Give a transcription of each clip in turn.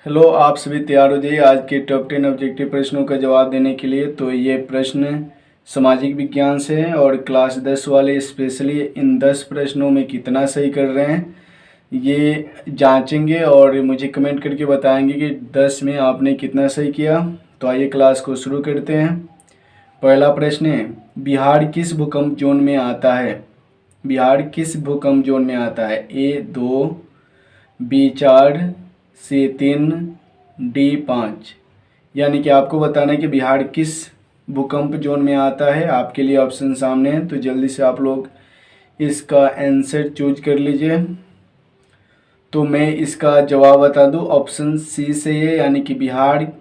Hello, आप सभी तैयार हो जाइए आज के टॉप 10 ऑब्जेक्टिव प्रश्नों का जवाब देने के लिए। तो ये प्रश्न सामाजिक विज्ञान से हैं और क्लास 10 वाले स्पेशली इन 10 प्रश्नों में कितना सही कर रहे हैं ये जांचेंगे और मुझे कमेंट करके बताएंगे कि 10 में आपने कितना सही किया। तो आइए क्लास को शुरू करते हैं। पहला प्रश्न है, बिहार किस भूकंप जोन में आता है? बिहार किस भूकंप जोन में आता है? A 2, B 4, C 3, D 5। यानी कि आपको बताना है कि बिहार किस भूकंप जोन में आता है। आपके लिए ऑप्शन सामने है, तो जल्दी से आप लोग इसका आंसर चूज कर लीजिए। तो मैं इसका जवाब बता दूं, ऑप्शन सी सही है, यानी कि बिहार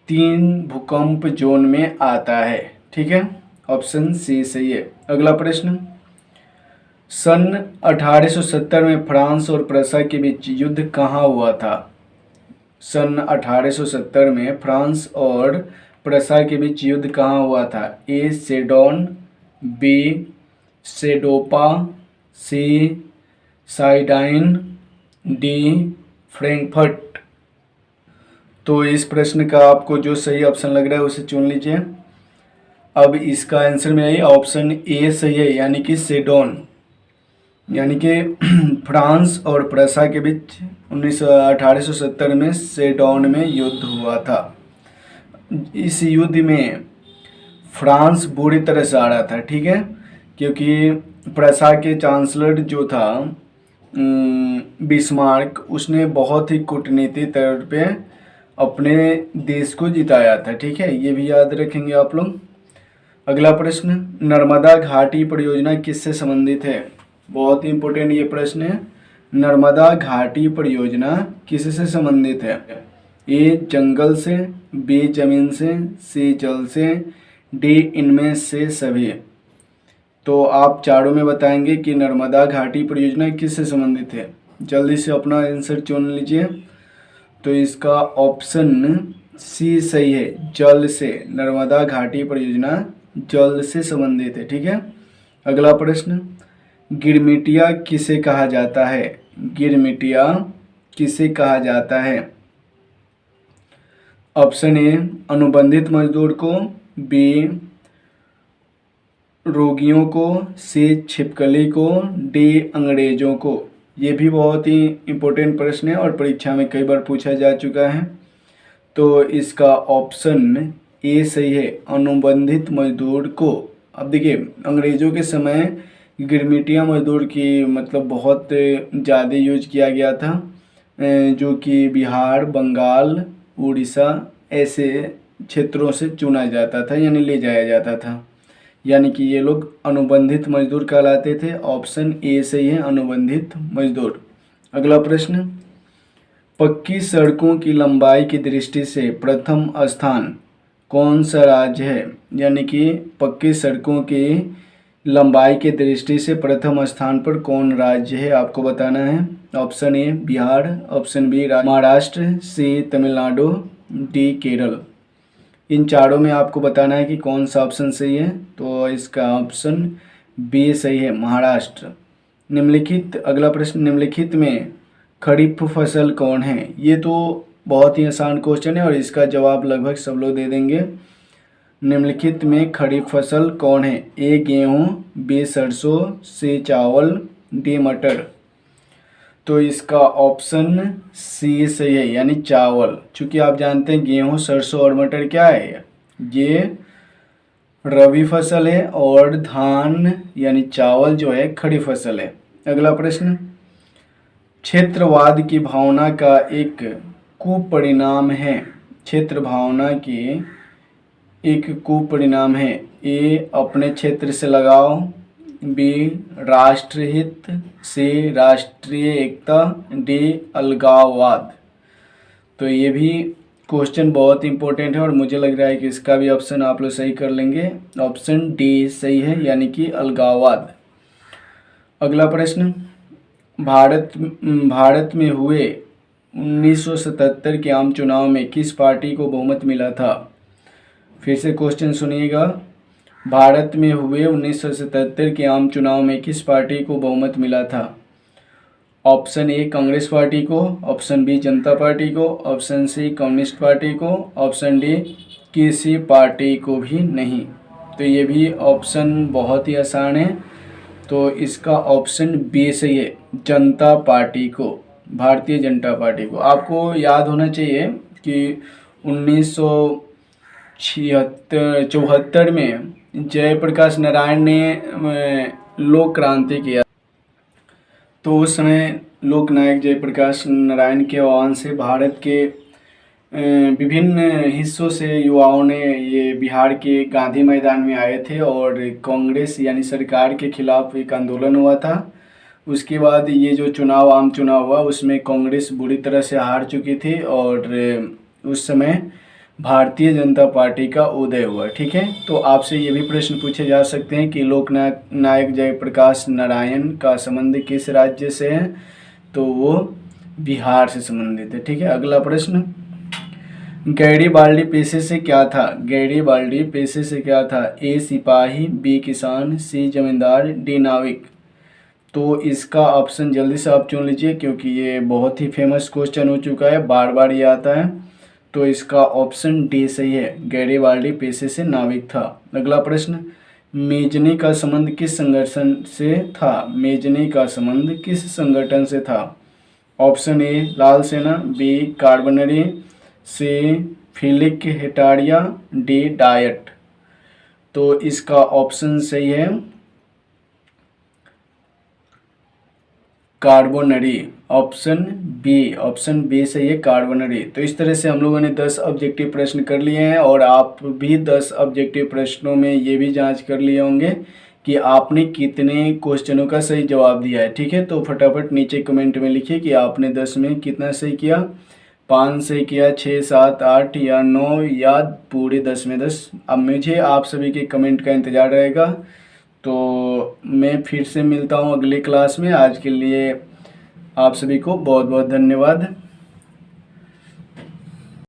3 भूकंप जोन में आता है। ठीक है, ऑप्शन सी सही है। अगला प्रश्न, सन 1870 में फ्रांस और प्रसा के बीच युद्ध कहाँ हुआ था? सन 1870 में फ्रांस और प्रसा के बीच युद्ध कहाँ हुआ था? A सेडोन, B सेडोपा, C साइडाइन, D Frankfurt. तो इस प्रश्न का आपको जो सही ऑप्शन लग रहा है उसे चुन लीजिए। अब इसका आंसर में आइए, ऑप्शन ए सही है, यानी कि सेडोन। यानी कि फ्रांस और प्रसा के बीच 1870 में सेडोन में युद्ध हुआ था। इस युद्ध में फ्रांस बुरी तरह से आ रहा था, ठीक है, क्योंकि प्रसा के चांसलर जो था बिस्मार्क, उसने बहुत ही कूटनीति तौर पे अपने देश को जिताया था। ठीक है, ये भी याद रखेंगे आप लोग। अगला प्रश्न, नर्मदा घाटी परियोजना किससे संबंधित है? बहुत ही इंपॉर्टेंट ये प्रश्न है। नर्मदा घाटी परियोजना किससे संबंधित है? ए जंगल से, बी जमीन से, सी जल से, डी इनमें से सभी। तो आप चारों में बताएंगे कि नर्मदा घाटी परियोजना किससे संबंधित है। जल्दी से अपना आंसर चुन लीजिए। तो इसका ऑप्शन सी सही है, जल से। नर्मदा घाटी परियोजना जल से संबंधित है। ठीक है, अगला प्रश्न, गिरमिटिया किसे कहा जाता है? गिरमिटिया किसे कहा जाता है? ऑप्शन ए अनुबंधित मजदूर को, बी रोगियों को, सी छिपकली को, डी अंग्रेजों को। ये भी बहुत ही इम्पोर्टेंट प्रश्न है और परीक्षा में कई बार पूछा जा चुका है। तो इसका ऑप्शन ए सही है, अनुबंधित मजदूर को। अब देखिए, अंग्रेजों के समय गिरमिटिया मजदूर की मतलब बहुत ज़्यादा यूज किया गया था, जो कि बिहार, बंगाल, उड़ीसा ऐसे क्षेत्रों से चुना जाता था, यानी ले जाया जाता था। यानी कि ये लोग अनुबंधित मजदूर कहलाते थे। ऑप्शन ए सही है, अनुबंधित मजदूर। अगला प्रश्न, पक्की सड़कों की लंबाई की दृष्टि से प्रथम स्थान कौन सा राज्य है? यानी कि पक्की सड़कों की लंबाई के दृष्टि से प्रथम स्थान पर कौन राज्य है, आपको बताना है। Option A Bihar, option B Maharashtra, C Tamil Nadu, D Kerala. इन चारों में आपको बताना है कि कौन सा ऑप्शन सही है। तो इसका ऑप्शन बी सही है, महाराष्ट्र। निम्नलिखित, अगला प्रश्न, निम्नलिखित में खरीफ फसल कौन है? ये तो बहुत ही आसान क्वेश्चन है और इसका जवाब लगभग सब लोग दे देंगे। निम्नलिखित में खरीफ फसल कौन है? ए गेहूँ, बी सरसों, सी चावल, डी मटर। तो इसका ऑप्शन सी सही है, यानी चावल। चूँकि आप जानते हैं गेहूँ, सरसों और मटर क्या है, ये रबी फसल है और धान यानी चावल जो है खरीफ फसल है। अगला प्रश्न, क्षेत्रवाद की भावना का एक कुपरिणाम है। क्षेत्र भावना की एक कुपरिणाम है। ए अपने क्षेत्र से लगाव, बी राष्ट्रहित, सी राष्ट्रीय एकता, डी अलगाववाद। तो ये भी क्वेश्चन बहुत इंपॉर्टेंट है और मुझे लग रहा है कि इसका भी ऑप्शन आप लोग सही कर लेंगे। ऑप्शन डी सही है, यानी कि अलगाववाद। अगला प्रश्न, भारत में हुए 1977 के आम चुनाव में किस पार्टी को बहुमत मिला था? फिर से क्वेश्चन सुनिएगा, भारत में हुए 1977 के आम चुनाव में किस पार्टी को बहुमत मिला था? ऑप्शन ए कांग्रेस पार्टी को, ऑप्शन बी जनता पार्टी को, ऑप्शन सी कम्युनिस्ट पार्टी को, ऑप्शन डी किसी पार्टी को भी नहीं। तो ये भी ऑप्शन बहुत ही आसान है, तो इसका ऑप्शन बी सही है, जनता पार्टी को, भारतीय जनता पार्टी को। आपको याद होना चाहिए कि 1974 में जयप्रकाश नारायण ने लोक क्रांति किया, तो उस समय लोकनायक जयप्रकाश नारायण के आह्वान से भारत के विभिन्न हिस्सों से युवाओं ने ये बिहार के गांधी मैदान में आए थे और कांग्रेस यानी सरकार के खिलाफ एक आंदोलन हुआ था। उसके बाद ये जो आम चुनाव हुआ उसमें कांग्रेस बुरी तरह से हार चुकी थी और उस समय भारतीय जनता पार्टी का उदय हुआ। ठीक है, तो आपसे ये भी प्रश्न पूछे जा सकते हैं कि लोकनायक जयप्रकाश नारायण का संबंध किस राज्य से है, तो वो बिहार से संबंधित है। ठीक है, अगला प्रश्न, गैरीबाल्डी पेशे से क्या था? गैरीबाल्डी पेशे से क्या था? ए सिपाही, बी किसान, सी जमींदार, डी नाविक। तो इसका ऑप्शन जल्दी से आप चुन लीजिए क्योंकि ये बहुत ही फेमस क्वेश्चन हो चुका है, बार बार ये आता है। तो इसका ऑप्शन डी सही है, गैरीबाल्डी पेशे से नाविक था। अगला प्रश्न, मेजनी का संबंध किस संगठन से था? मेजनी का संबंध किस संगठन से था? ऑप्शन ए लाल सेना, बी कार्बनरी, सी फिलिक हेटारिया, डी डायट। तो इसका ऑप्शन सही है कार्बोनरी, ऑप्शन बी सही है, कार्बोनरी। तो इस तरह से हम लोगों ने 10 ऑब्जेक्टिव प्रश्न कर लिए हैं और आप भी 10 ऑब्जेक्टिव प्रश्नों में ये भी जांच कर लिए होंगे कि आपने कितने क्वेश्चनों का सही जवाब दिया है। ठीक है, तो फटाफट नीचे कमेंट में लिखिए कि आपने 10 में कितना सही किया, 5 सही किया, 6, 7, 8 या 9 या पूरे 10 में 10। अब मुझे आप सभी के कमेंट का इंतज़ार रहेगा। तो मैं फिर से मिलता हूँ अगली क्लास में। आज के लिए आप सभी को बहुत बहुत धन्यवाद।